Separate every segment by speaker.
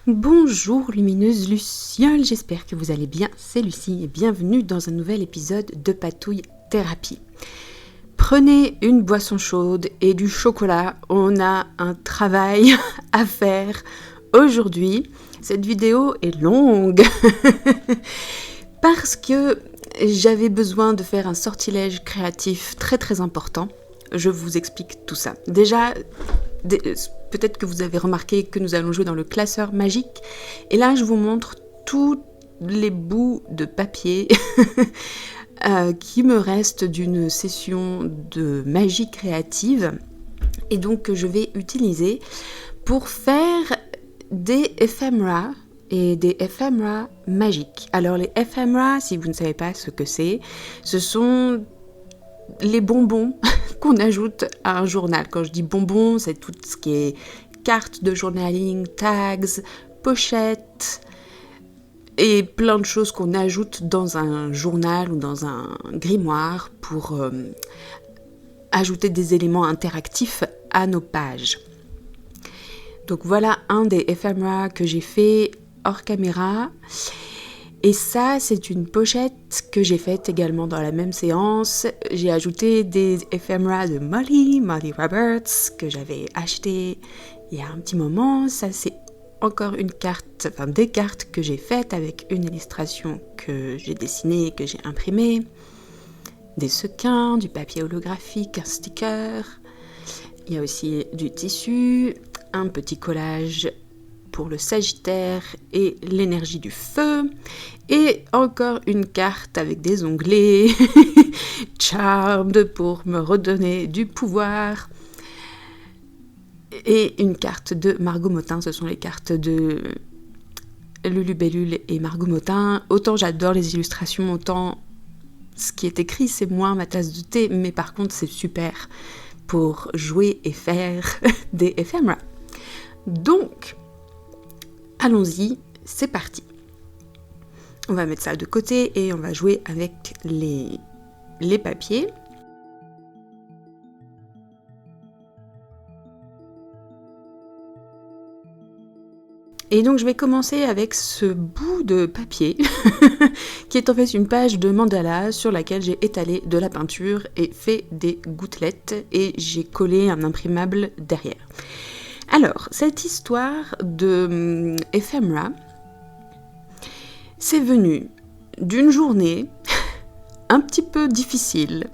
Speaker 1: Bonjour lumineuse Luciole, j'espère que vous allez bien, c'est Lucie et bienvenue dans un nouvel épisode de Patouille Thérapie. Prenez une boisson chaude et du chocolat, on a un travail à faire aujourd'hui. Cette vidéo est longue parce que j'avais besoin de faire un sortilège créatif très important. Je vous explique tout ça. Déjà, peut-être que vous avez remarqué que nous allons jouer dans le classeur magique. Et là, je vous montre tous les bouts de papier qui me restent d'une session de magie créative. Et donc, que je vais utiliser pour faire des éphéméras et des éphéméras magiques. Alors, les éphéméras, si vous ne savez pas ce que c'est, ce sont les bonbons qu'on ajoute à un journal. Quand je dis bonbons, c'est tout ce qui est cartes de journaling, tags, pochettes et plein de choses qu'on ajoute dans un journal ou dans un grimoire pour ajouter des éléments interactifs à nos pages. Donc voilà un des éphéméras que j'ai fait hors caméra. Et ça, c'est une pochette que j'ai faite également dans la même séance. J'ai ajouté des éphéméras de Molly Roberts, que j'avais acheté il y a un petit moment. Ça, c'est encore une carte, enfin des cartes que j'ai faites avec une illustration que j'ai dessinée et que j'ai imprimée. Des sequins, du papier holographique, un sticker. Il y a aussi du tissu, un petit collage pour le Sagittaire et l'énergie du feu, et encore une carte avec des onglets, Charmed pour me redonner du pouvoir, et une carte de Margot Motin. Ce sont les cartes de Lulubellule et Margot Motin. Autant j'adore les illustrations, autant ce qui est écrit c'est moins ma tasse de thé, mais par contre c'est super pour jouer et faire des éphéméras. Donc allons-y, c'est parti. On va mettre ça de côté et on va jouer avec les papiers. Et donc je vais commencer avec ce bout de papier qui est en fait une page de mandala sur laquelle j'ai étalé de la peinture et fait des gouttelettes et j'ai collé un imprimable derrière. Alors, cette histoire de éphéméra, c'est venu d'une journée un petit peu difficile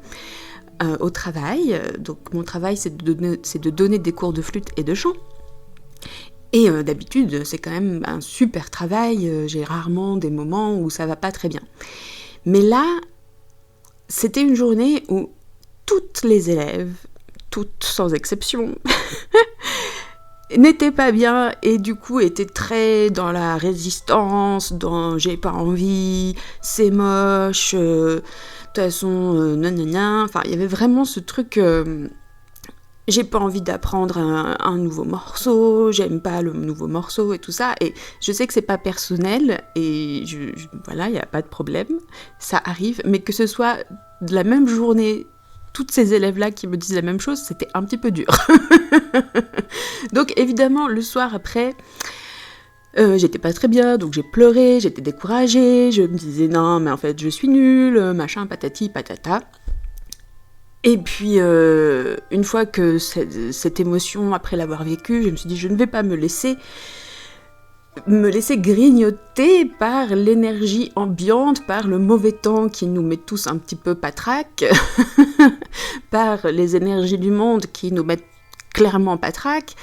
Speaker 1: au travail. Donc, mon travail, c'est de donner des cours de flûte et de chant. Et d'habitude, c'est quand même un super travail. J'ai rarement des moments où ça va pas très bien. Mais là, c'était une journée où toutes les élèves, toutes sans exception, n'était pas bien et du coup était très dans la résistance, dans j'ai pas envie, c'est moche, de toute façon, nanana. Enfin, il y avait vraiment ce truc, j'ai pas envie d'apprendre un nouveau morceau, j'aime pas le nouveau morceau et tout ça. Et je sais que c'est pas personnel et voilà, il y a pas de problème, ça arrive, mais que ce soit de la même journée, toutes ces élèves-là qui me disent la même chose, c'était un petit peu dur. Donc évidemment, le soir après, j'étais pas très bien, donc j'ai pleuré, j'étais découragée, je me disais non, mais en fait je suis nulle, machin, patati, patata. Et puis, une fois que cette émotion, après l'avoir vécue, je me suis dit je ne vais pas me laisser grignoter par l'énergie ambiante, par le mauvais temps qui nous met tous un petit peu patraque, par les énergies du monde qui nous mettent clairement patraque.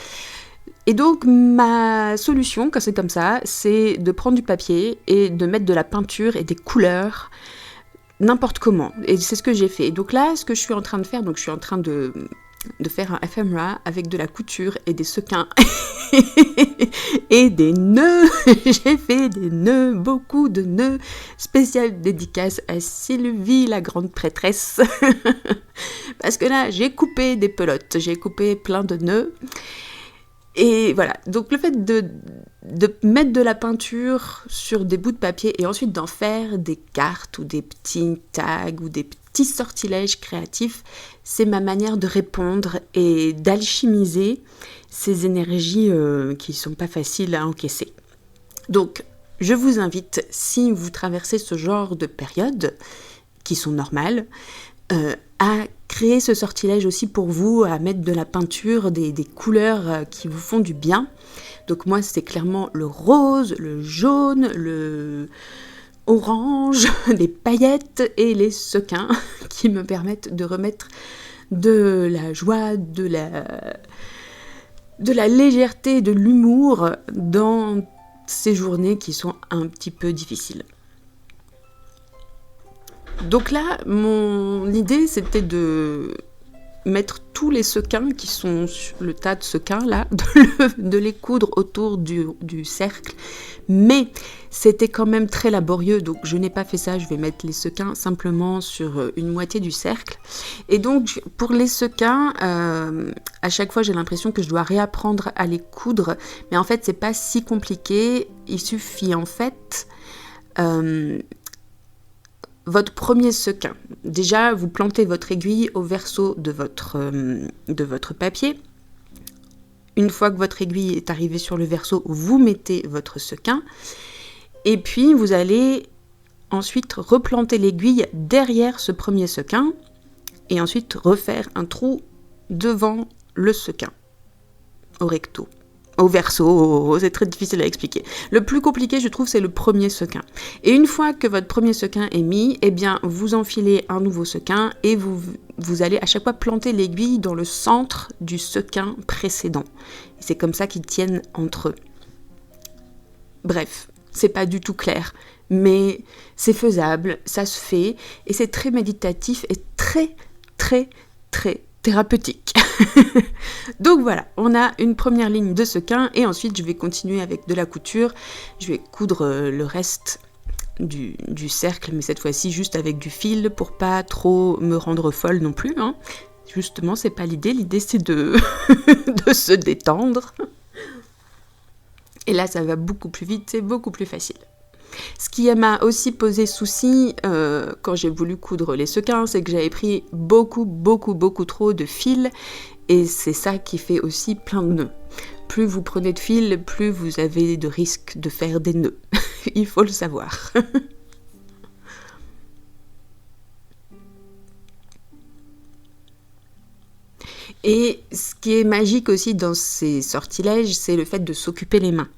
Speaker 1: Et donc ma solution, quand c'est comme ça, c'est de prendre du papier et de mettre de la peinture et des couleurs n'importe comment. Et c'est ce que j'ai fait. Et donc là, ce que je suis en train de faire, donc je suis en train de faire un éphéméra avec de la couture et des sequins et des nœuds. J'ai fait des nœuds, beaucoup de nœuds. Spéciale dédicace à Sylvie, la grande prêtresse. Parce que là, j'ai coupé des pelotes, j'ai coupé plein de nœuds. Et voilà, donc le fait de mettre de la peinture sur des bouts de papier et ensuite d'en faire des cartes ou des petits tags ou des petits sortilèges créatifs, c'est ma manière de répondre et d'alchimiser ces énergies qui sont pas faciles à encaisser. Donc, je vous invite, si vous traversez ce genre de périodes, qui sont normales, à créer ce sortilège aussi pour vous, à mettre de la peinture, des couleurs qui vous font du bien. Donc moi, c'est clairement le rose, le jaune, le orange, les paillettes et les sequins qui me permettent de remettre de la joie, de la légèreté, de l'humour dans ces journées qui sont un petit peu difficiles. Donc là, mon idée, c'était de mettre tous les sequins qui sont sur le tas de sequins là, de les coudre autour du cercle. Mais c'était quand même très laborieux, donc je n'ai pas fait ça. Je vais mettre les sequins simplement sur une moitié du cercle. Et donc pour les sequins, à chaque fois j'ai l'impression que je dois réapprendre à les coudre. Mais en fait, c'est pas si compliqué. Il suffit en fait... votre premier sequin. Déjà, vous plantez votre aiguille au verso de votre papier. Une fois que votre aiguille est arrivée sur le verso, vous mettez votre sequin. Et puis, vous allez ensuite replanter l'aiguille derrière ce premier sequin. Et ensuite, refaire un trou devant le sequin, au recto. Au verso, c'est très difficile à expliquer. Le plus compliqué, je trouve, c'est le premier sequin. Et une fois que votre premier sequin est mis, eh bien, vous enfilez un nouveau sequin et vous allez à chaque fois planter l'aiguille dans le centre du sequin précédent. Et c'est comme ça qu'ils tiennent entre eux. Bref, c'est pas du tout clair, mais c'est faisable, ça se fait, et c'est très méditatif et très, très, très thérapeutique. Donc voilà, on a une première ligne de sequin et ensuite je vais continuer avec de la couture. Je vais coudre le reste du cercle, mais cette fois-ci juste avec du fil pour pas trop me rendre folle non plus. Hein. Justement, c'est pas l'idée. L'idée c'est de se détendre. Et là, ça va beaucoup plus vite, c'est beaucoup plus facile. Ce qui m'a aussi posé souci quand j'ai voulu coudre les sequins, c'est que j'avais pris beaucoup trop de fil et c'est ça qui fait aussi plein de nœuds. Plus vous prenez de fil, plus vous avez de risques de faire des nœuds. Il faut le savoir. Et ce qui est magique aussi dans ces sortilèges, c'est le fait de s'occuper les mains.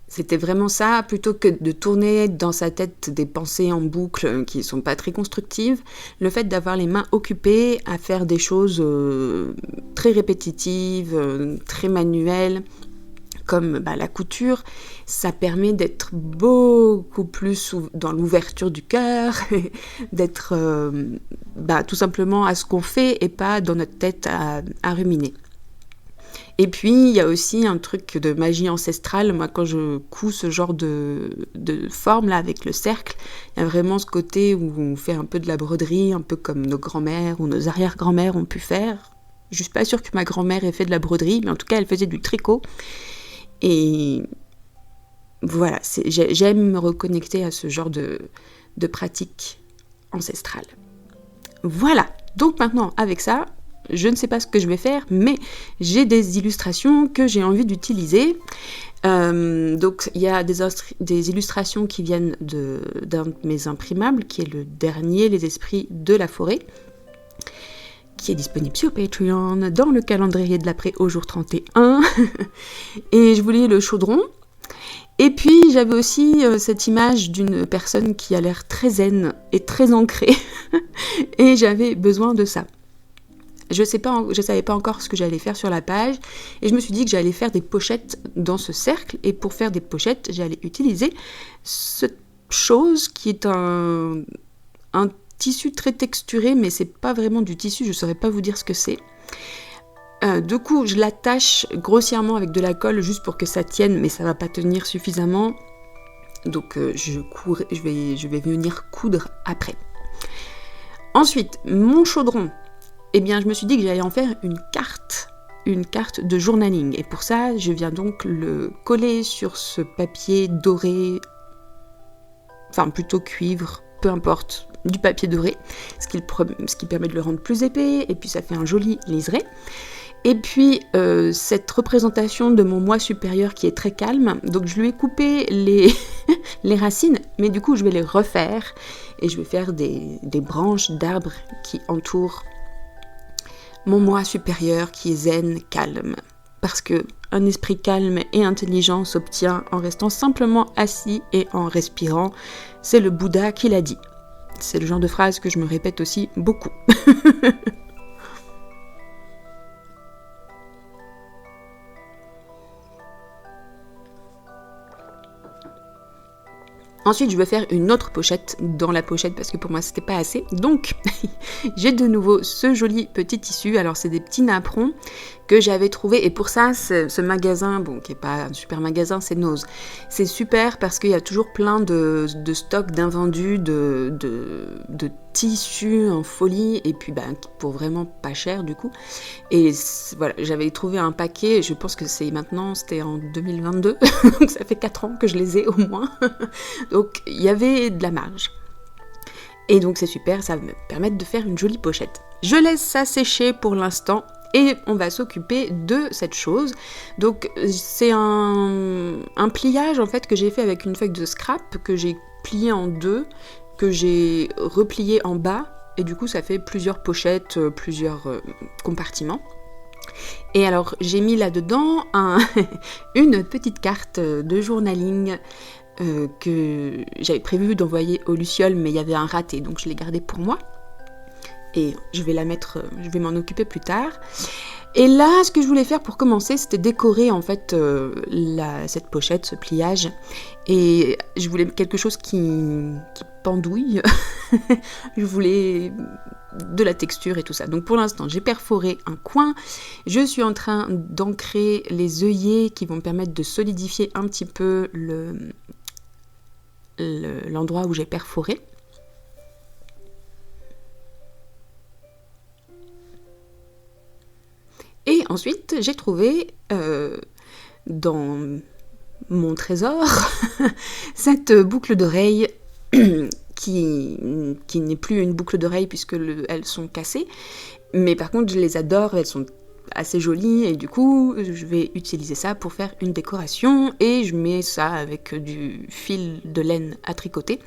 Speaker 1: C'était vraiment ça, plutôt que de tourner dans sa tête des pensées en boucle qui ne sont pas très constructives, le fait d'avoir les mains occupées à faire des choses très répétitives, très manuelles, comme la couture, ça permet d'être beaucoup plus dans l'ouverture du cœur, d'être tout simplement à ce qu'on fait et pas dans notre tête à ruminer. Et puis, il y a aussi un truc de magie ancestrale. Moi, quand je couds ce genre de forme là avec le cercle, il y a vraiment ce côté où on fait un peu de la broderie, un peu comme nos grands-mères ou nos arrière-grand-mères ont pu faire. Je suis pas sûre que ma grand-mère ait fait de la broderie, mais en tout cas, elle faisait du tricot. Et voilà, j'aime me reconnecter à ce genre de pratique ancestrale. Voilà, donc maintenant, avec ça... Je ne sais pas ce que je vais faire, mais j'ai des illustrations que j'ai envie d'utiliser. Donc, il y a des illustrations qui viennent d'un de mes imprimables, qui est le dernier, Les Esprits de la Forêt, qui est disponible sur Patreon, dans le calendrier de l'après au jour 31. Et je voulais le chaudron. Et puis, j'avais aussi cette image d'une personne qui a l'air très zen et très ancrée. Et j'avais besoin de ça. Je savais pas encore ce que j'allais faire sur la page et je me suis dit que j'allais faire des pochettes dans ce cercle et pour faire des pochettes, j'allais utiliser cette chose qui est un tissu très texturé, mais c'est pas vraiment du tissu, je saurais pas vous dire ce que c'est. Du coup, je l'attache grossièrement avec de la colle juste pour que ça tienne, mais ça va pas tenir suffisamment. Donc je vais venir coudre après. Ensuite, mon chaudron. Eh bien, je me suis dit que j'allais en faire une carte de journaling. Et pour ça, je viens donc le coller sur ce papier doré, enfin plutôt cuivre, peu importe, du papier doré, ce qui permet de le rendre plus épais, et puis ça fait un joli liseré. Et puis, cette représentation de mon moi supérieur qui est très calme, donc je lui ai coupé les racines, mais du coup, je vais les refaire et je vais faire des branches d'arbres qui entourent mon moi supérieur qui est zen, calme. Parce que un esprit calme et intelligent s'obtient en restant simplement assis et en respirant. C'est le Bouddha qui l'a dit. C'est le genre de phrase que je me répète aussi beaucoup. Ensuite, je vais faire une autre pochette dans la pochette parce que pour moi, c'était pas assez. Donc, j'ai de nouveau ce joli petit tissu. Alors, c'est des petits napperons que j'avais trouvé. Et pour ça, ce magasin, bon, qui est pas un super magasin, c'est Nose. C'est super parce qu'il y a toujours plein de stocks d'invendus, de tissus en folie. Et puis, pour vraiment pas cher, du coup. Et voilà, j'avais trouvé un paquet. Je pense que c'était en 2022. Donc, ça fait 4 ans que je les ai au moins. Donc, il y avait de la marge. Et donc, c'est super, ça va me permettre de faire une jolie pochette. Je laisse ça sécher pour l'instant et on va s'occuper de cette chose. Donc, c'est un pliage, en fait, que j'ai fait avec une feuille de scrap, que j'ai plié en deux, que j'ai replié en bas. Et du coup, ça fait plusieurs pochettes, plusieurs compartiments. Et alors, j'ai mis là-dedans une petite carte de journaling que j'avais prévu d'envoyer aux Lucioles, mais il y avait un raté, donc je l'ai gardé pour moi. Et je vais m'en occuper plus tard. Et là, ce que je voulais faire pour commencer, c'était décorer en fait cette pochette, ce pliage. Et je voulais quelque chose qui pendouille. Je voulais de la texture et tout ça. Donc pour l'instant, j'ai perforé un coin. Je suis en train d'ancrer les œillets qui vont me permettre de solidifier un petit peu l'endroit où j'ai perforé. Et ensuite, j'ai trouvé dans mon trésor cette boucle d'oreille qui n'est plus une boucle d'oreille puisque elles sont cassées. Mais par contre, je les adore, elles sont assez jolies et du coup, je vais utiliser ça pour faire une décoration et je mets ça avec du fil de laine à tricoter.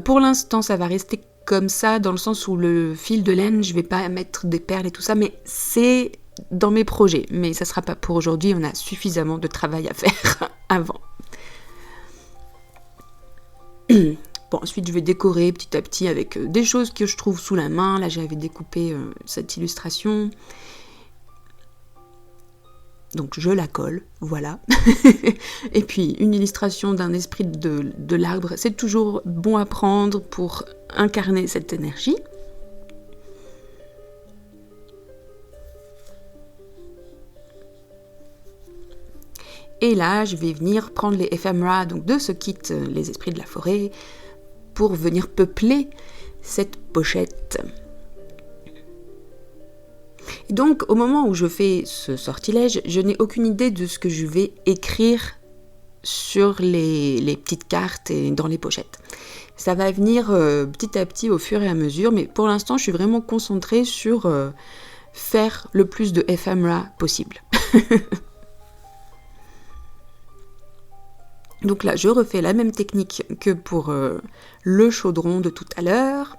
Speaker 1: Pour l'instant, ça va rester comme ça dans le sens où le fil de laine, je vais pas mettre des perles et tout ça, mais c'est dans mes projets. Mais ça sera pas pour aujourd'hui, on a suffisamment de travail à faire avant. Bon, ensuite, je vais décorer petit à petit avec des choses que je trouve sous la main. Là, j'avais découpé cette illustration. Donc, je la colle, voilà. Et puis, une illustration d'un esprit de l'arbre, c'est toujours bon à prendre pour incarner cette énergie. Et là, je vais venir prendre les éphéméras donc de ce kit, les esprits de la forêt, pour venir peupler cette pochette. Et donc, au moment où je fais ce sortilège, je n'ai aucune idée de ce que je vais écrire sur les petites cartes et dans les pochettes. Ça va venir petit à petit au fur et à mesure, mais pour l'instant, je suis vraiment concentrée sur faire le plus de éphéméras possible. Donc là, je refais la même technique que pour le chaudron de tout à l'heure.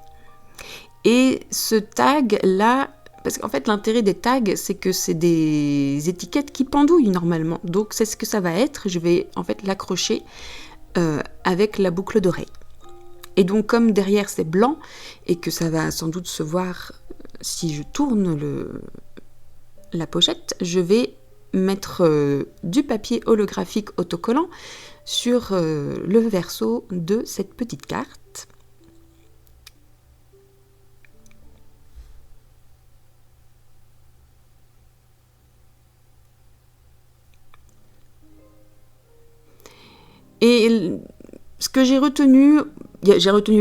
Speaker 1: Et ce tag-là, parce qu'en fait, l'intérêt des tags, c'est que c'est des étiquettes qui pendouillent normalement. Donc, c'est ce que ça va être. Je vais en fait l'accrocher avec la boucle d'oreille. Et donc, comme derrière c'est blanc, et que ça va sans doute se voir si je tourne la pochette, je vais mettre du papier holographique autocollant sur le verso de cette petite carte. Et ce que j'ai retenu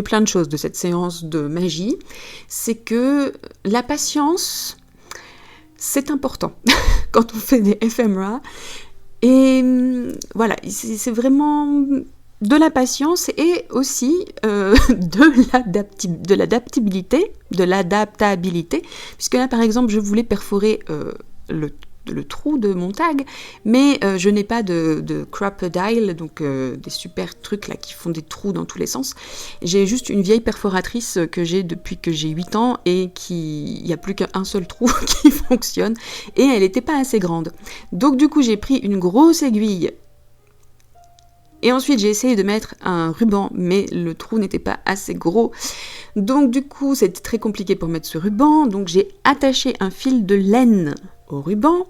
Speaker 1: plein de choses de cette séance de magie, c'est que la patience, c'est important quand on fait des éphéméras. Et voilà, c'est vraiment de la patience et aussi de l'adaptabilité, puisque là, par exemple, je voulais perforer le trou de mon tag, mais je n'ai pas de crocodile, donc des super trucs là qui font des trous dans tous les sens. J'ai juste une vieille perforatrice que j'ai depuis que j'ai 8 ans et il n'y a plus qu'un seul trou qui fonctionne et elle n'était pas assez grande. Donc du coup j'ai pris une grosse aiguille et ensuite j'ai essayé de mettre un ruban, mais le trou n'était pas assez gros. Donc du coup c'était très compliqué pour mettre ce ruban, donc j'ai attaché un fil de laine au ruban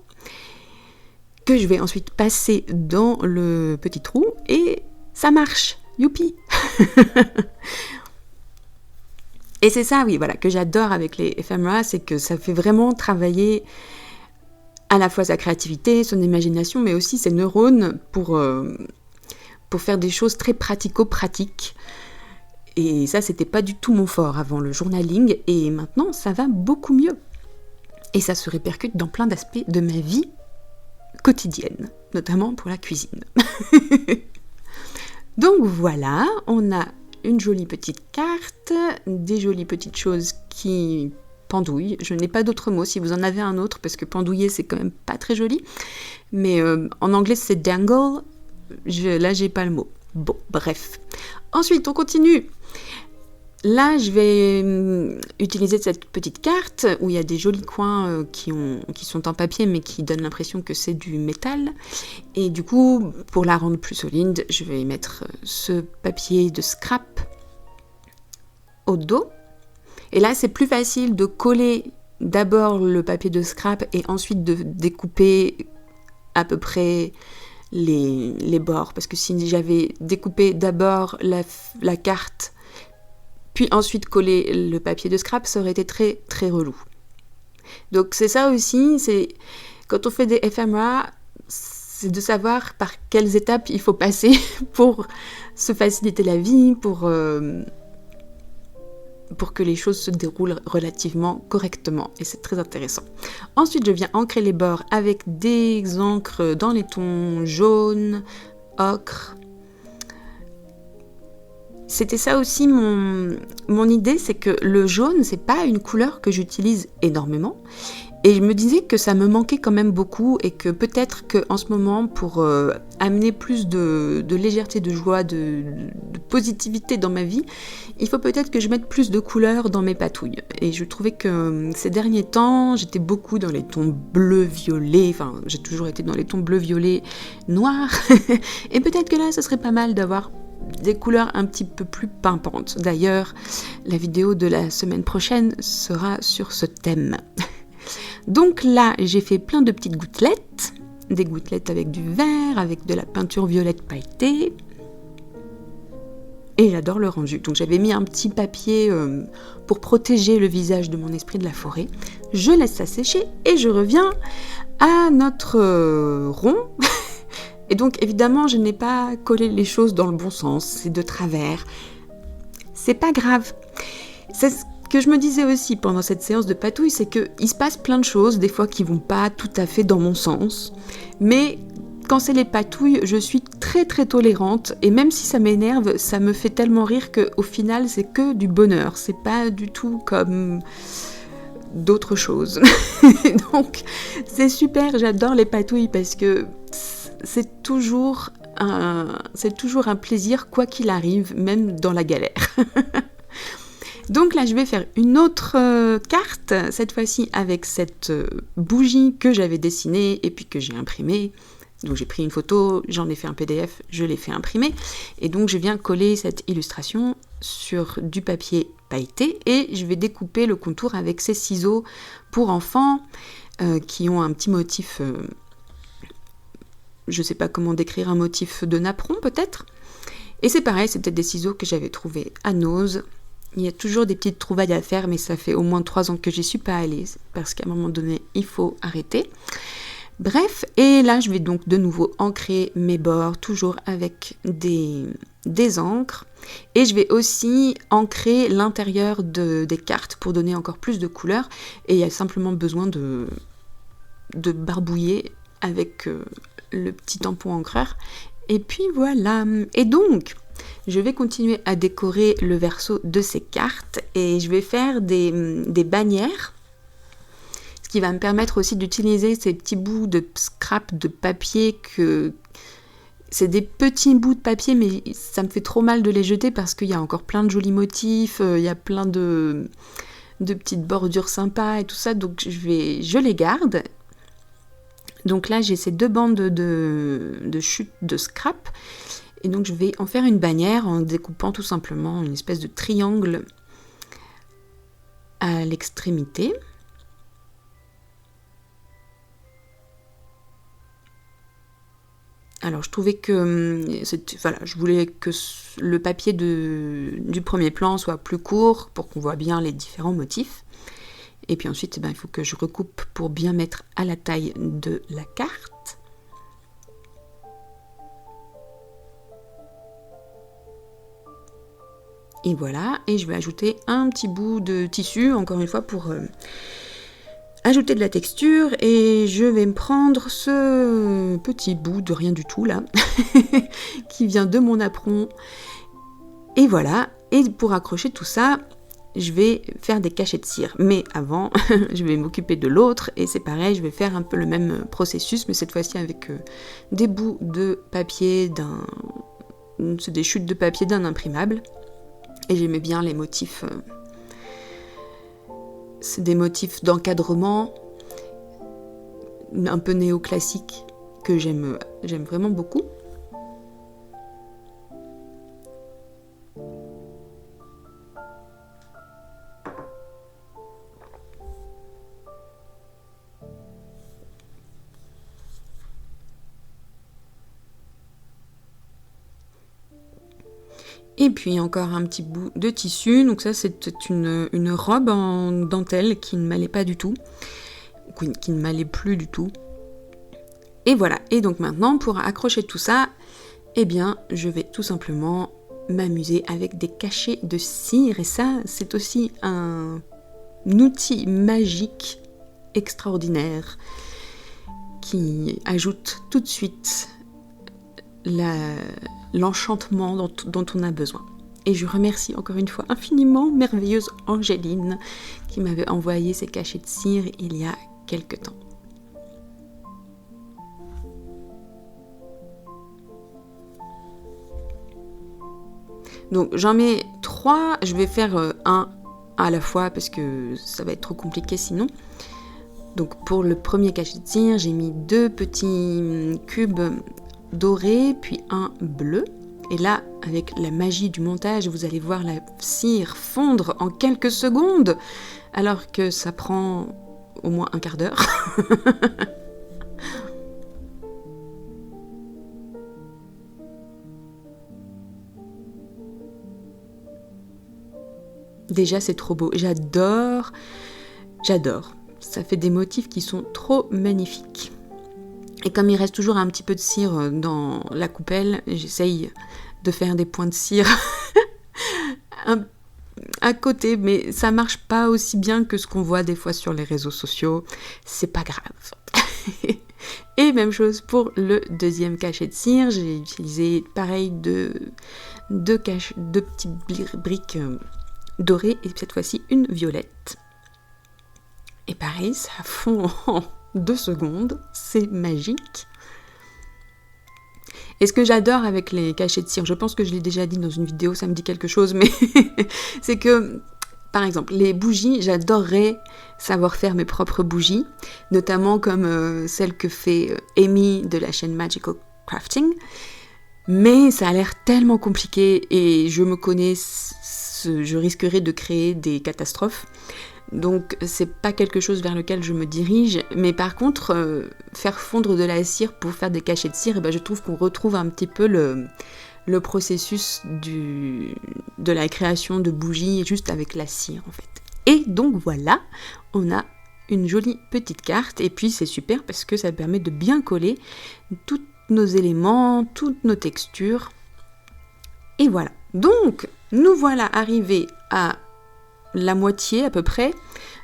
Speaker 1: que je vais ensuite passer dans le petit trou et ça marche, youpi. Et c'est ça, oui, voilà, que j'adore avec les ephemera, c'est que ça fait vraiment travailler à la fois sa créativité, son imagination, mais aussi ses neurones pour faire des choses très pratico-pratiques. Et ça, c'était pas du tout mon fort avant le journaling, et maintenant, ça va beaucoup mieux. Et ça se répercute dans plein d'aspects de ma vie quotidienne, notamment pour la cuisine. Donc voilà, on a une jolie petite carte, des jolies petites choses qui pendouillent. Je n'ai pas d'autre mot, si vous en avez un autre, parce que pendouiller, c'est quand même pas très joli. Mais en anglais, c'est dangle. Là, j'ai pas le mot. Bon, bref. Ensuite, on continue. Là, je vais utiliser cette petite carte où il y a des jolis coins qui sont en papier mais qui donnent l'impression que c'est du métal. Et du coup, pour la rendre plus solide, je vais mettre ce papier de scrap au dos. Et là, c'est plus facile de coller d'abord le papier de scrap et ensuite de découper à peu près les bords. Parce que si j'avais découpé d'abord la carte puis ensuite coller le papier de scrap, ça aurait été très très relou. Donc c'est ça aussi, c'est quand on fait des ephemera, c'est de savoir par quelles étapes il faut passer pour se faciliter la vie, pour que les choses se déroulent relativement correctement. Et c'est très intéressant. Ensuite, je viens ancrer les bords avec des encres dans les tons jaune, ocre. C'était ça aussi mon idée, c'est que le jaune, c'est pas une couleur que j'utilise énormément. Et je me disais que ça me manquait quand même beaucoup et que peut-être qu'en ce moment, pour amener plus de légèreté, de joie, de positivité dans ma vie, il faut peut-être que je mette plus de couleurs dans mes patouilles. Et je trouvais que ces derniers temps, j'étais beaucoup dans les tons bleu-violet, enfin j'ai toujours été dans les tons bleu-violet noirs. Et peut-être que là, ce serait pas mal d'avoir des couleurs un petit peu plus pimpantes. D'ailleurs, la vidéo de la semaine prochaine sera sur ce thème. Donc là, j'ai fait plein de petites gouttelettes, des gouttelettes avec du vert, avec de la peinture violette pailletée. Et j'adore le rendu. Donc j'avais mis un petit papier pour protéger le visage de mon esprit de la forêt. Je laisse ça sécher et je reviens à notre rond. Et donc évidemment, je n'ai pas collé les choses dans le bon sens, c'est de travers. C'est pas grave. C'est ce que je me disais aussi pendant cette séance de patouille, c'est qu'il se passe plein de choses, des fois qui vont pas tout à fait dans mon sens. Mais quand c'est les patouilles, je suis très très tolérante. Et même si ça m'énerve, ça me fait tellement rire qu'au final, c'est que du bonheur. C'est pas du tout comme d'autres choses. Donc c'est super, j'adore les patouilles parce que c'est toujours un plaisir quoi qu'il arrive, même dans la galère. Donc là, je vais faire une autre carte, cette fois-ci avec cette bougie que j'avais dessinée et puis que j'ai imprimée. Donc j'ai pris une photo, j'en ai fait un PDF, je l'ai fait imprimer. Et donc je viens coller cette illustration sur du papier pailleté et je vais découper le contour avec ces ciseaux pour enfants qui ont un petit motif... je ne sais pas comment décrire, un motif de napperon peut-être. Et c'est pareil, c'était des ciseaux que j'avais trouvés à Nose. Il y a toujours des petites trouvailles à faire, mais ça fait au moins 3 ans que j'y suis pas allée, parce qu'à un moment donné, il faut arrêter. Bref, et là, je vais donc de nouveau ancrer mes bords, toujours avec des encres. Et je vais aussi ancrer l'intérieur des cartes pour donner encore plus de couleurs. Et il y a simplement besoin de barbouiller avec le petit tampon encreur. Et puis voilà. Et donc, je vais continuer à décorer le verso de ces cartes et je vais faire des bannières. Ce qui va me permettre aussi d'utiliser ces petits bouts de scrap de papier que... C'est des petits bouts de papier, mais ça me fait trop mal de les jeter parce qu'il y a encore plein de jolis motifs, il y a plein de petites bordures sympas et tout ça, donc je les garde. Donc là, j'ai ces 2 bandes de chute de scrap, et donc je vais en faire une bannière en découpant tout simplement une espèce de triangle à l'extrémité. Alors je trouvais que je voulais que le papier du premier plan soit plus court pour qu'on voit bien les différents motifs. Et puis ensuite, il faut que je recoupe pour bien mettre à la taille de la carte. Et voilà, et je vais ajouter un petit bout de tissu, encore une fois, pour ajouter de la texture, et je vais me prendre ce petit bout de rien du tout là qui vient de mon apron, et voilà. Et pour accrocher tout ça, je vais faire des cachets de cire, mais avant je vais m'occuper de l'autre, et c'est pareil, je vais faire un peu le même processus, mais cette fois-ci avec des bouts de papier c'est des chutes de papier d'un imprimable, et j'aimais bien les motifs. C'est des motifs d'encadrement un peu néoclassiques que j'aime vraiment beaucoup. Et puis encore un petit bout de tissu, donc ça c'est une robe en dentelle qui ne m'allait pas du tout, qui ne m'allait plus du tout. Et voilà, et donc maintenant pour accrocher tout ça, eh bien je vais tout simplement m'amuser avec des cachets de cire, et ça c'est aussi un outil magique extraordinaire qui ajoute tout de suite l'enchantement dont on a besoin. Et je remercie encore une fois infiniment merveilleuse Angéline qui m'avait envoyé ces cachets de cire il y a quelque temps. Donc j'en mets 3, je vais faire un à la fois parce que ça va être trop compliqué sinon. Donc pour le premier cachet de cire, j'ai mis 2 petits cubes doré, puis un bleu. Et là, avec la magie du montage, vous allez voir la cire fondre en quelques secondes, alors que ça prend au moins un quart d'heure. Déjà, c'est trop beau. J'adore. Ça fait des motifs qui sont trop magnifiques. Et comme il reste toujours un petit peu de cire dans la coupelle, j'essaye de faire des points de cire à côté, mais ça marche pas aussi bien que ce qu'on voit des fois sur les réseaux sociaux. C'est pas grave. Et même chose pour le deuxième cachet de cire, j'ai utilisé pareil deux petites briques dorées, et cette fois-ci une violette. Et pareil, ça fond en 2 secondes, c'est magique. Et ce que j'adore avec les cachets de cire, je pense que je l'ai déjà dit dans une vidéo, ça me dit quelque chose, mais c'est que, par exemple, les bougies, j'adorerais savoir faire mes propres bougies, notamment comme celle que fait Amy de la chaîne Magical Crafting, mais ça a l'air tellement compliqué et je me connais, je risquerais de créer des catastrophes. Donc c'est pas quelque chose vers lequel je me dirige, mais par contre faire fondre de la cire pour faire des cachets de cire, je trouve qu'on retrouve un petit peu le processus de la création de bougies juste avec la cire en fait. Et donc voilà, on a une jolie petite carte, et puis c'est super parce que ça permet de bien coller tous nos éléments, toutes nos textures. Et voilà, donc nous voilà arrivés à la moitié à peu près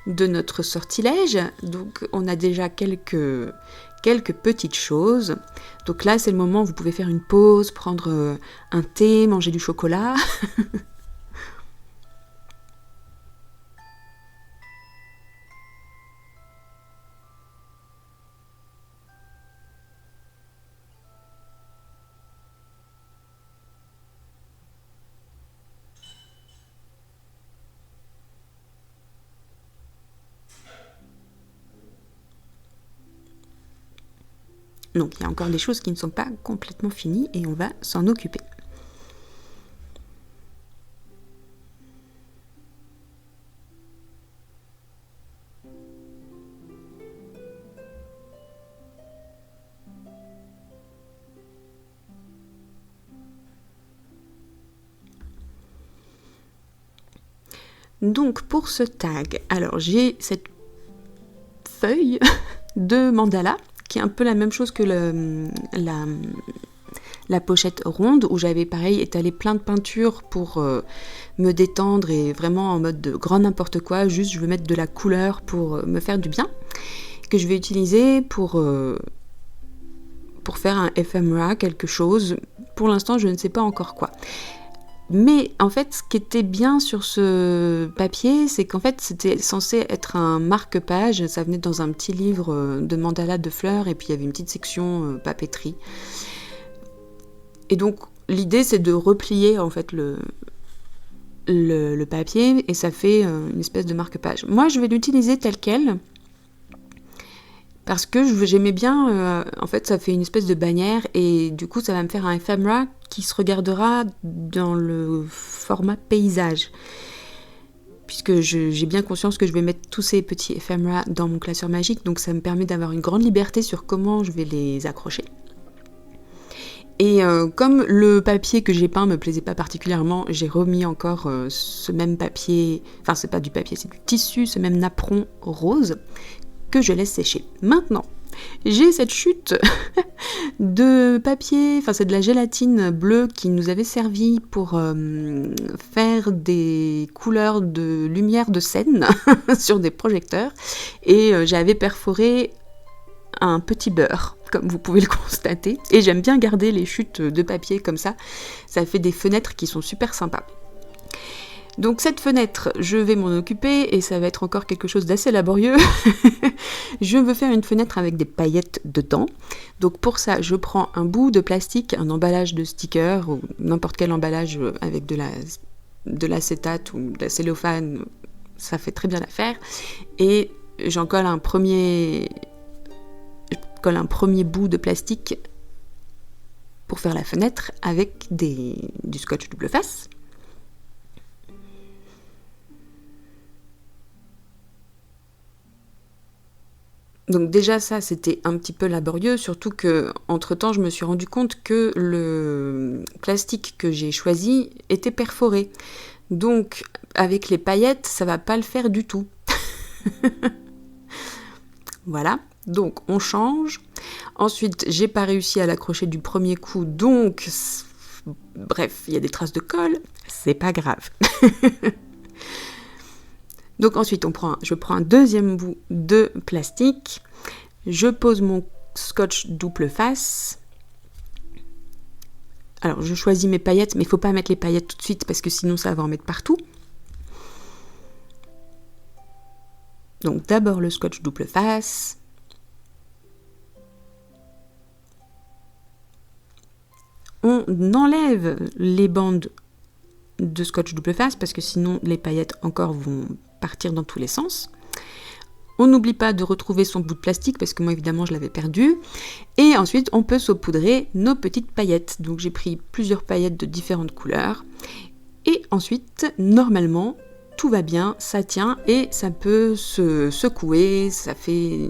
Speaker 1: de notre sortilège. Donc on a déjà quelques petites choses. Donc là c'est le moment où vous pouvez faire une pause, prendre un thé, manger du chocolat. Donc il y a encore des choses qui ne sont pas complètement finies et on va s'en occuper. Donc pour ce tag, alors j'ai cette feuille de mandala qui est un peu la même chose que la pochette ronde où j'avais pareil étalé plein de peinture pour me détendre et vraiment en mode de grand n'importe quoi, juste je veux mettre de la couleur pour me faire du bien, que je vais utiliser pour faire un ephemera, quelque chose. Pour l'instant je ne sais pas encore quoi. Mais en fait, ce qui était bien sur ce papier, c'est qu'en fait, c'était censé être un marque-page. Ça venait dans un petit livre de mandala de fleurs, et puis il y avait une petite section papeterie. Et donc, l'idée, c'est de replier en fait le papier, et ça fait une espèce de marque-page. Moi, je vais l'utiliser tel quel, parce que j'aimais bien, en fait, ça fait une espèce de bannière, et du coup, ça va me faire un ephemera qui se regardera dans le format paysage. Puisque j'ai bien conscience que je vais mettre tous ces petits éphémères dans mon classeur magique, donc ça me permet d'avoir une grande liberté sur comment je vais les accrocher. Et comme le papier que j'ai peint me plaisait pas particulièrement, j'ai remis encore ce même papier, enfin c'est pas du papier, c'est du tissu, ce même napperon rose que je laisse sécher. Maintenant, j'ai cette chute de papier, enfin c'est de la gélatine bleue qui nous avait servi pour faire des couleurs de lumière de scène sur des projecteurs, et j'avais perforé un petit beurre, comme vous pouvez le constater, et j'aime bien garder les chutes de papier comme ça fait des fenêtres qui sont super sympas. Donc cette fenêtre, je vais m'en occuper et ça va être encore quelque chose d'assez laborieux. Je veux faire une fenêtre avec des paillettes dedans. Donc pour ça, je prends un bout de plastique, un emballage de sticker ou n'importe quel emballage avec de l'acétate ou de la cellophane, ça fait très bien l'affaire. Et j'en colle un premier bout de plastique pour faire la fenêtre avec du scotch double face. Donc déjà ça c'était un petit peu laborieux, surtout que entre temps je me suis rendu compte que le plastique que j'ai choisi était perforé. Donc avec les paillettes ça va pas le faire du tout. Voilà, donc on change. Ensuite j'ai pas réussi à l'accrocher du premier coup, donc bref, il y a des traces de colle, c'est pas grave. Donc ensuite, je prends un deuxième bout de plastique, je pose mon scotch double face. Alors je choisis mes paillettes, mais il ne faut pas mettre les paillettes tout de suite parce que sinon ça va en mettre partout. Donc d'abord le scotch double face. On enlève les bandes de scotch double face parce que sinon les paillettes encore vont partir dans tous les sens. On n'oublie pas de retrouver son bout de plastique parce que moi évidemment je l'avais perdu. Et ensuite on peut saupoudrer nos petites paillettes. Donc j'ai pris plusieurs paillettes de différentes couleurs. Et ensuite normalement tout va bien, ça tient et ça peut se secouer, ça fait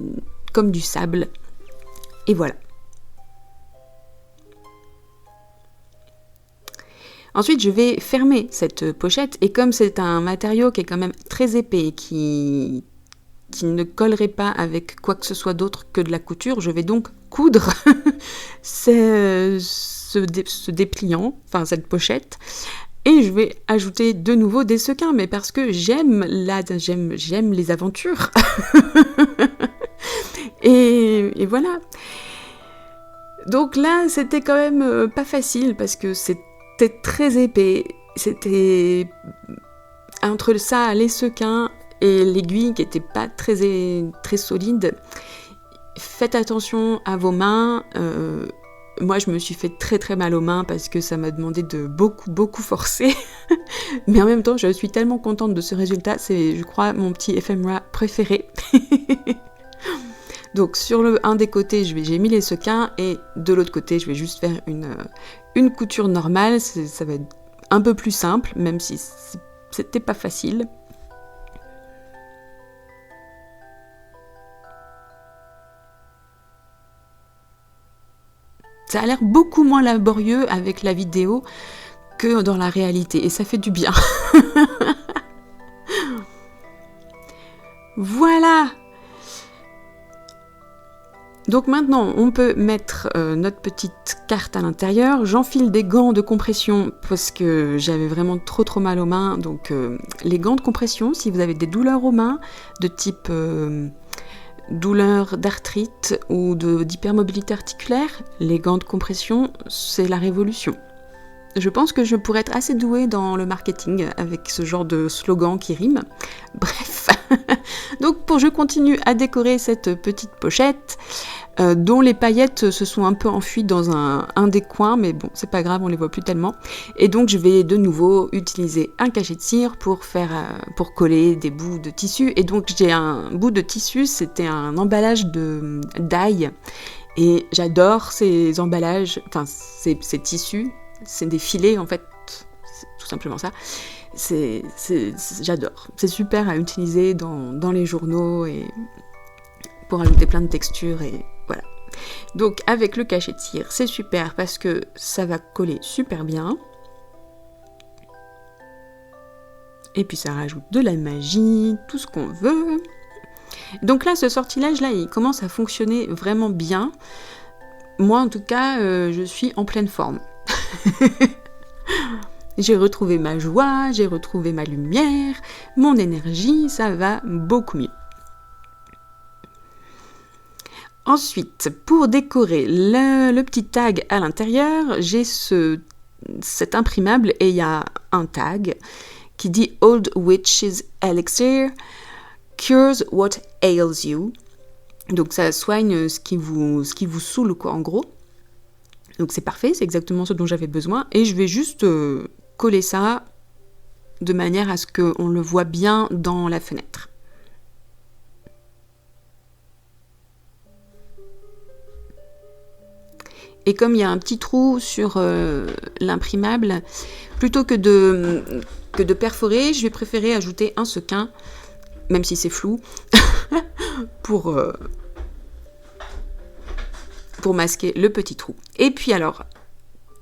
Speaker 1: comme du sable. Et voilà. Ensuite, je vais fermer cette pochette et comme c'est un matériau qui est quand même très épais et qui ne collerait pas avec quoi que ce soit d'autre que de la couture, je vais donc coudre ce dépliant, enfin cette pochette, et je vais ajouter de nouveau des sequins, mais parce que j'aime les aventures. et voilà. Donc là, c'était quand même pas facile parce que c'était très épais, c'était entre ça, les sequins et l'aiguille qui n'était pas très, très solide. Faites attention à vos mains. Moi, je me suis fait très très mal aux mains parce que ça m'a demandé de beaucoup forcer. Mais en même temps, je suis tellement contente de ce résultat. C'est, je crois, mon petit ephemera préféré. Donc sur un des côtés, j'ai mis les sequins et de l'autre côté, je vais juste faire une couture normale. Ça va être un peu plus simple, même si c'était pas facile. Ça a l'air beaucoup moins laborieux avec la vidéo que dans la réalité, et ça fait du bien. Voilà! Donc maintenant, on peut mettre notre petite carte à l'intérieur. J'enfile des gants de compression parce que j'avais vraiment trop mal aux mains. Donc les gants de compression, si vous avez des douleurs aux mains, de type douleur d'arthrite ou d'hypermobilité articulaire, les gants de compression, c'est la révolution. Je pense que je pourrais être assez douée dans le marketing avec ce genre de slogan qui rime. Bref, donc je continue à décorer cette petite pochette dont les paillettes se sont un peu enfuies dans un des coins, mais bon, c'est pas grave, on les voit plus tellement. Et donc je vais de nouveau utiliser un cachet de cire pour coller des bouts de tissu. Et donc j'ai un bout de tissu, c'était un emballage d'ail. Et j'adore ces emballages, enfin ces tissus. C'est des filets en fait, c'est tout simplement ça. J'adore. C'est super à utiliser dans les journaux et pour ajouter plein de textures et voilà. Donc avec le cachet de cire, c'est super parce que ça va coller super bien. Et puis ça rajoute de la magie, tout ce qu'on veut. Donc là, ce sortilège-là, il commence à fonctionner vraiment bien. Moi, en tout cas, je suis en pleine forme. J'ai retrouvé ma joie, j'ai retrouvé ma lumière, mon énergie, ça va beaucoup mieux. Ensuite, pour décorer le petit tag à l'intérieur, j'ai cet imprimable et il y a un tag qui dit Old Witch's Elixir cures what ails you. Donc ça soigne ce qui vous saoule, quoi, en gros. Donc c'est parfait, c'est exactement ce dont j'avais besoin. Et je vais juste coller ça de manière à ce qu'on le voit bien dans la fenêtre. Et comme il y a un petit trou sur l'imprimable, plutôt que de perforer, je vais préférer ajouter un sequin, même si c'est flou, pour masquer le petit trou. Et puis alors,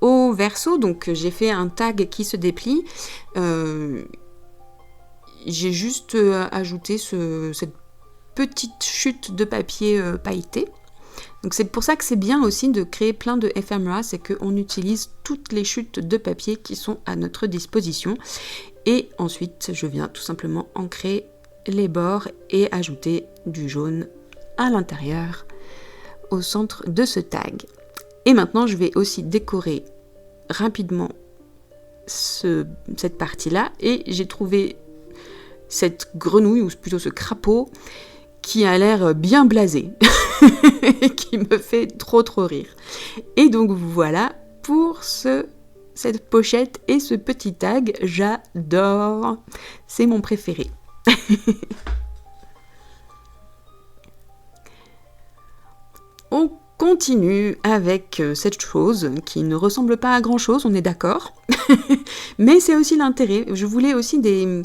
Speaker 1: au verso, donc j'ai fait un tag qui se déplie. J'ai juste ajouté cette petite chute de papier pailleté. Donc c'est pour ça que c'est bien aussi de créer plein de ephemera, c'est qu'on utilise toutes les chutes de papier qui sont à notre disposition. Et ensuite, je viens tout simplement ancrer les bords et ajouter du jaune à l'intérieur, au centre de ce tag. Et maintenant, je vais aussi décorer rapidement cette partie-là. Et j'ai trouvé cette grenouille, ou plutôt ce crapaud, qui a l'air bien blasé, et qui me fait trop rire. Et donc voilà pour cette pochette et ce petit tag, j'adore. C'est mon préféré. On continue avec cette chose qui ne ressemble pas à grand chose, on est d'accord. Mais c'est aussi l'intérêt. Je voulais aussi des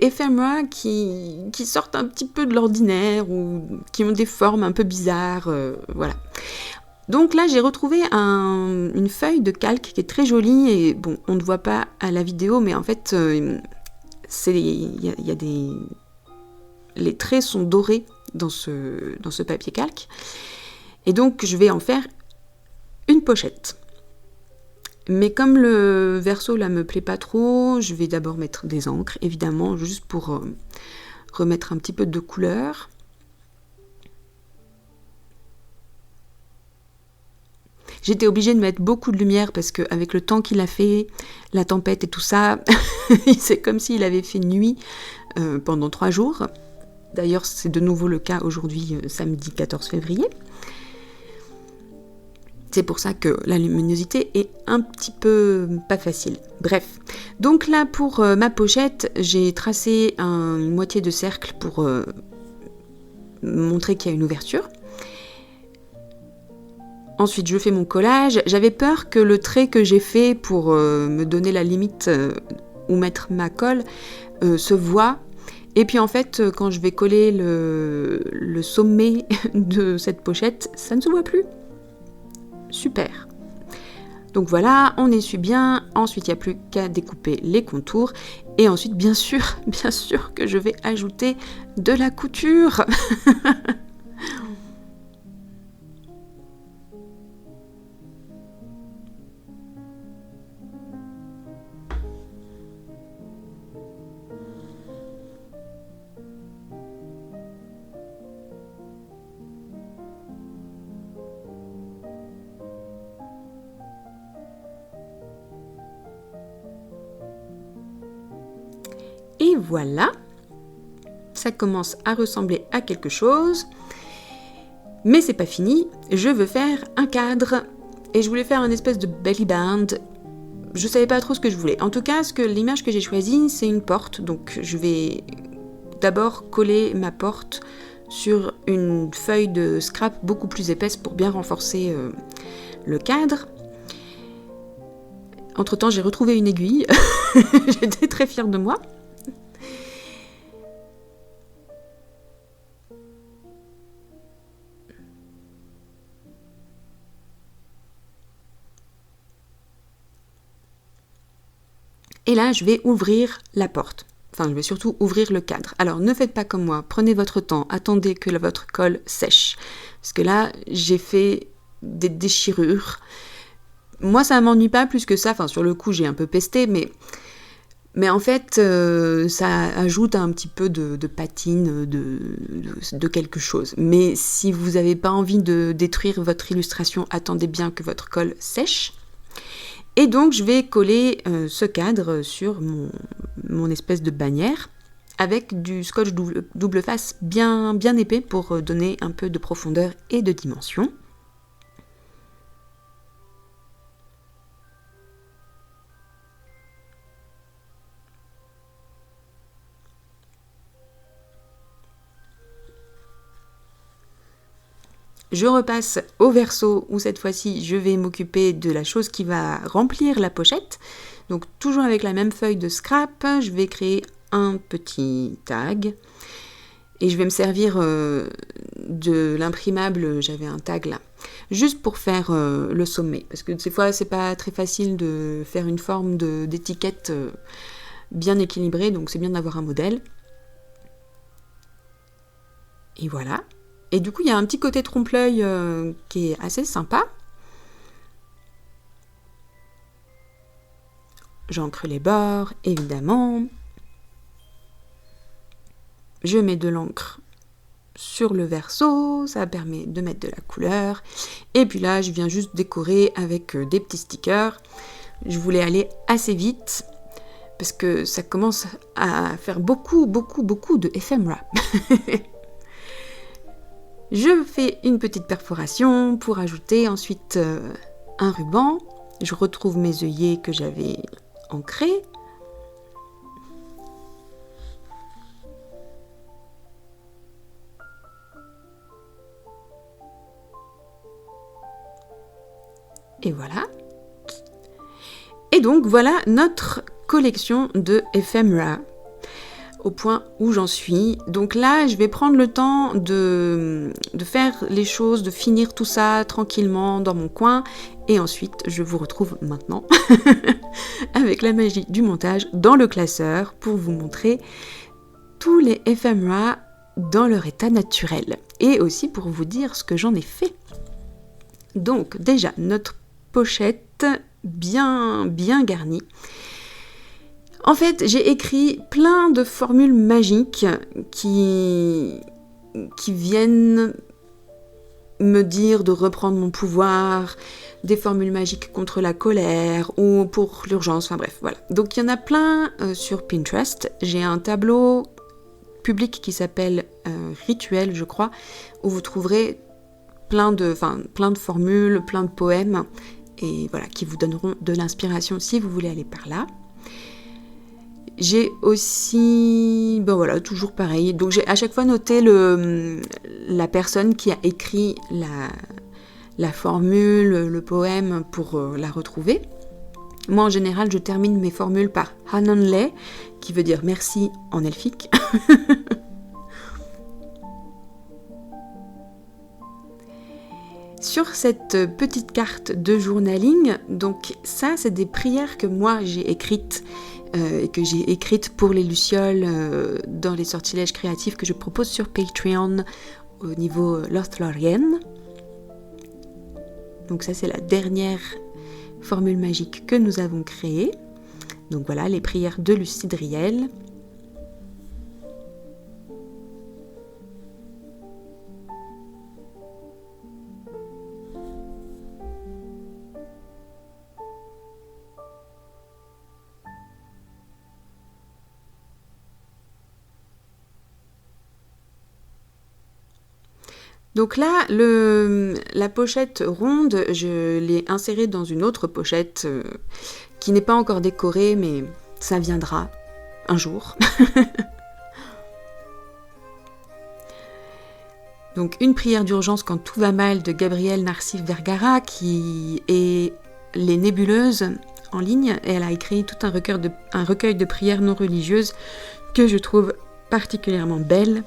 Speaker 1: ephemera qui sortent un petit peu de l'ordinaire ou qui ont des formes un peu bizarres. Voilà. Donc là, j'ai retrouvé une feuille de calque qui est très jolie et bon, on ne voit pas à la vidéo, mais en fait, les traits sont dorés dans ce papier calque. Et donc, je vais en faire une pochette. Mais comme le verso là me plaît pas trop, je vais d'abord mettre des encres, évidemment, juste pour remettre un petit peu de couleur. J'étais obligée de mettre beaucoup de lumière parce qu'avec le temps qu'il a fait, la tempête et tout ça, c'est comme s'il avait fait nuit pendant 3 jours. D'ailleurs, c'est de nouveau le cas aujourd'hui, samedi 14 février. C'est pour ça que la luminosité est un petit peu pas facile. Bref, donc là pour ma pochette, j'ai tracé une moitié de cercle pour montrer qu'il y a une ouverture. Ensuite, je fais mon collage. J'avais peur que le trait que j'ai fait pour me donner la limite où mettre ma colle se voit. Et puis en fait, quand je vais coller le sommet de cette pochette, ça ne se voit plus. Super. Donc voilà, on essuie bien. Ensuite, il n'y a plus qu'à découper les contours. Et ensuite, bien sûr que je vais ajouter de la couture. Et voilà, ça commence à ressembler à quelque chose. Mais c'est pas fini, je veux faire un cadre. Et je voulais faire un espèce de belly band. Je savais pas trop ce que je voulais. En tout cas, l'image que j'ai choisie, c'est une porte. Donc je vais d'abord coller ma porte sur une feuille de scrap beaucoup plus épaisse pour bien renforcer le cadre. Entre-temps, j'ai retrouvé une aiguille. J'étais très fière de moi. Et là, je vais ouvrir la porte. Enfin, je vais surtout ouvrir le cadre. Alors, ne faites pas comme moi. Prenez votre temps. Attendez que votre colle sèche. Parce que là, j'ai fait des déchirures. Moi, ça ne m'ennuie pas plus que ça. Enfin, sur le coup, j'ai un peu pesté, mais en fait, ça ajoute un petit peu de patine, de quelque chose. Mais si vous n'avez pas envie de détruire votre illustration, attendez bien que votre colle sèche. Et donc, je vais coller ce cadre sur mon espèce de bannière avec du scotch double face bien épais pour donner un peu de profondeur et de dimension. Je repasse au verso où cette fois-ci je vais m'occuper de la chose qui va remplir la pochette. Donc toujours avec la même feuille de scrap, je vais créer un petit tag. Et je vais me servir de l'imprimable, j'avais un tag là, juste pour faire le sommet. Parce que des fois c'est pas très facile de faire une forme d'étiquette bien équilibrée, donc c'est bien d'avoir un modèle. Et voilà. Et du coup, il y a un petit côté trompe-l'œil qui est assez sympa. J'encre les bords, évidemment. Je mets de l'encre sur le verso, ça permet de mettre de la couleur. Et puis là, je viens juste décorer avec des petits stickers. Je voulais aller assez vite parce que ça commence à faire beaucoup de ephemera. Je fais une petite perforation pour ajouter ensuite un ruban. Je retrouve mes œillets que j'avais ancrés. Et voilà. Et donc voilà notre collection de ephemera. Au point où j'en suis. Donc là, je vais prendre le temps de faire les choses, de finir tout ça tranquillement dans mon coin. Et ensuite, je vous retrouve maintenant avec la magie du montage dans le classeur pour vous montrer tous les ephemera dans leur état naturel. Et aussi pour vous dire ce que j'en ai fait. Donc déjà, notre pochette bien garnie. En fait, j'ai écrit plein de formules magiques qui viennent me dire de reprendre mon pouvoir, des formules magiques contre la colère ou pour l'urgence, enfin bref, voilà. Donc il y en a plein sur Pinterest. J'ai un tableau public qui s'appelle Rituel, je crois, où vous trouverez plein de formules, plein de poèmes, et voilà, qui vous donneront de l'inspiration si vous voulez aller par là. J'ai aussi, toujours pareil. Donc j'ai à chaque fois noté la personne qui a écrit la formule, le poème pour la retrouver. Moi, en général, je termine mes formules par Hananle, qui veut dire merci en elfique. Sur cette petite carte de journaling, donc ça, c'est des prières que moi j'ai écrites et que j'ai écrites pour les lucioles dans les sortilèges créatifs que je propose sur Patreon au niveau Lothlorien. Donc ça, c'est la dernière formule magique que nous avons créée. Donc voilà, les prières de Lucydriel. Donc là, la pochette ronde, je l'ai insérée dans une autre pochette qui n'est pas encore décorée, mais ça viendra un jour. Donc une prière d'urgence quand tout va mal de Gabrielle Narsif Vergara, qui est les nébuleuses en ligne, et elle a écrit tout un recueil de prières non religieuses que je trouve particulièrement belle.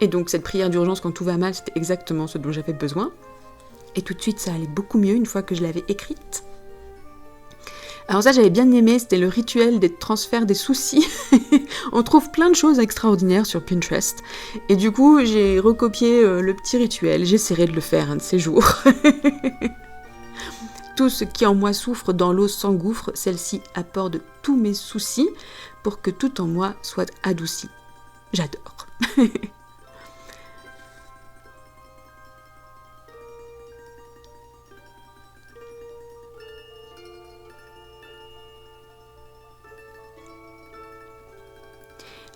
Speaker 1: Et donc cette prière d'urgence quand tout va mal, c'était exactement ce dont j'avais besoin. Et tout de suite, ça allait beaucoup mieux une fois que je l'avais écrite. Alors ça, j'avais bien aimé, c'était le rituel des transferts des soucis. On trouve plein de choses extraordinaires sur Pinterest. Et du coup, j'ai recopié le petit rituel. J'essaierai de le faire un de ces jours. Tout ce qui en moi souffre dans l'eau s'engouffre, celle-ci apporte tous mes soucis pour que tout en moi soit adouci. J'adore.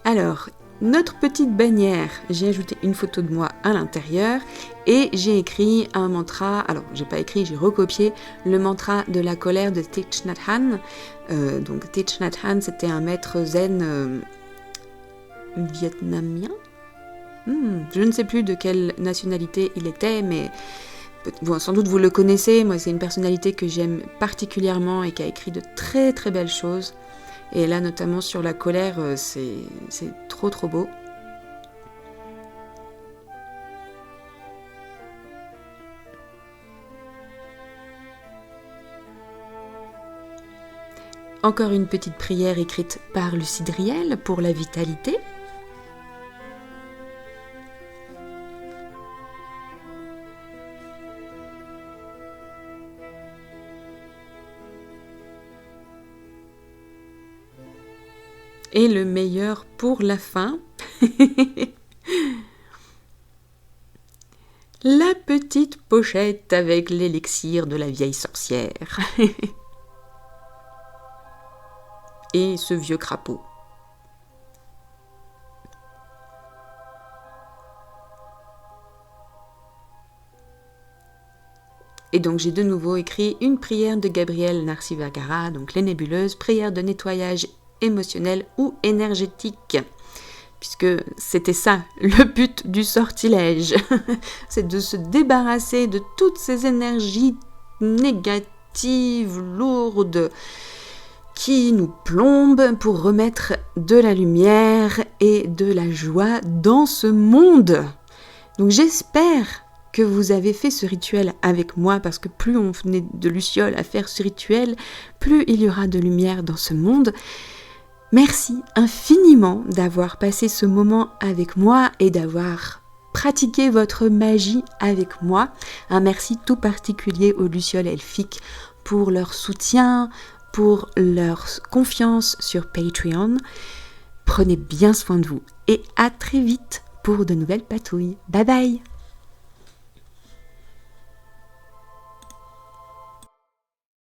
Speaker 1: Alors, notre petite bannière, j'ai ajouté une photo de moi à l'intérieur et j'ai écrit un mantra, alors j'ai pas écrit, j'ai recopié le mantra de la colère de Thich Nhat Hanh. Donc Thich Nhat Hanh, c'était un maître zen vietnamien. Je ne sais plus de quelle nationalité il était, mais bon, sans doute vous le connaissez. Moi, c'est une personnalité que j'aime particulièrement et qui a écrit de très très belles choses. Et là, notamment sur la colère, c'est trop trop beau. Encore une petite prière écrite par Lucydriel pour la vitalité. Et le meilleur pour la fin. La petite pochette avec l'élixir de la vieille sorcière. Et ce vieux crapaud. Et donc j'ai de nouveau écrit une prière de Gabrielle Narsif Vergara, donc les nébuleuses, prière de nettoyage émotionnel ou énergétique, puisque c'était ça le but du sortilège. C'est de se débarrasser de toutes ces énergies négatives, lourdes, qui nous plombent pour remettre de la lumière et de la joie dans ce monde. Donc j'espère que vous avez fait ce rituel avec moi, parce que plus on est de lucioles à faire ce rituel, plus il y aura de lumière dans ce monde. Merci infiniment d'avoir passé ce moment avec moi et d'avoir pratiqué votre magie avec moi. Un merci tout particulier aux lucioles elfiques pour leur soutien, pour leur confiance sur Patreon. Prenez bien soin de vous et à très vite pour de nouvelles patouilles. Bye bye!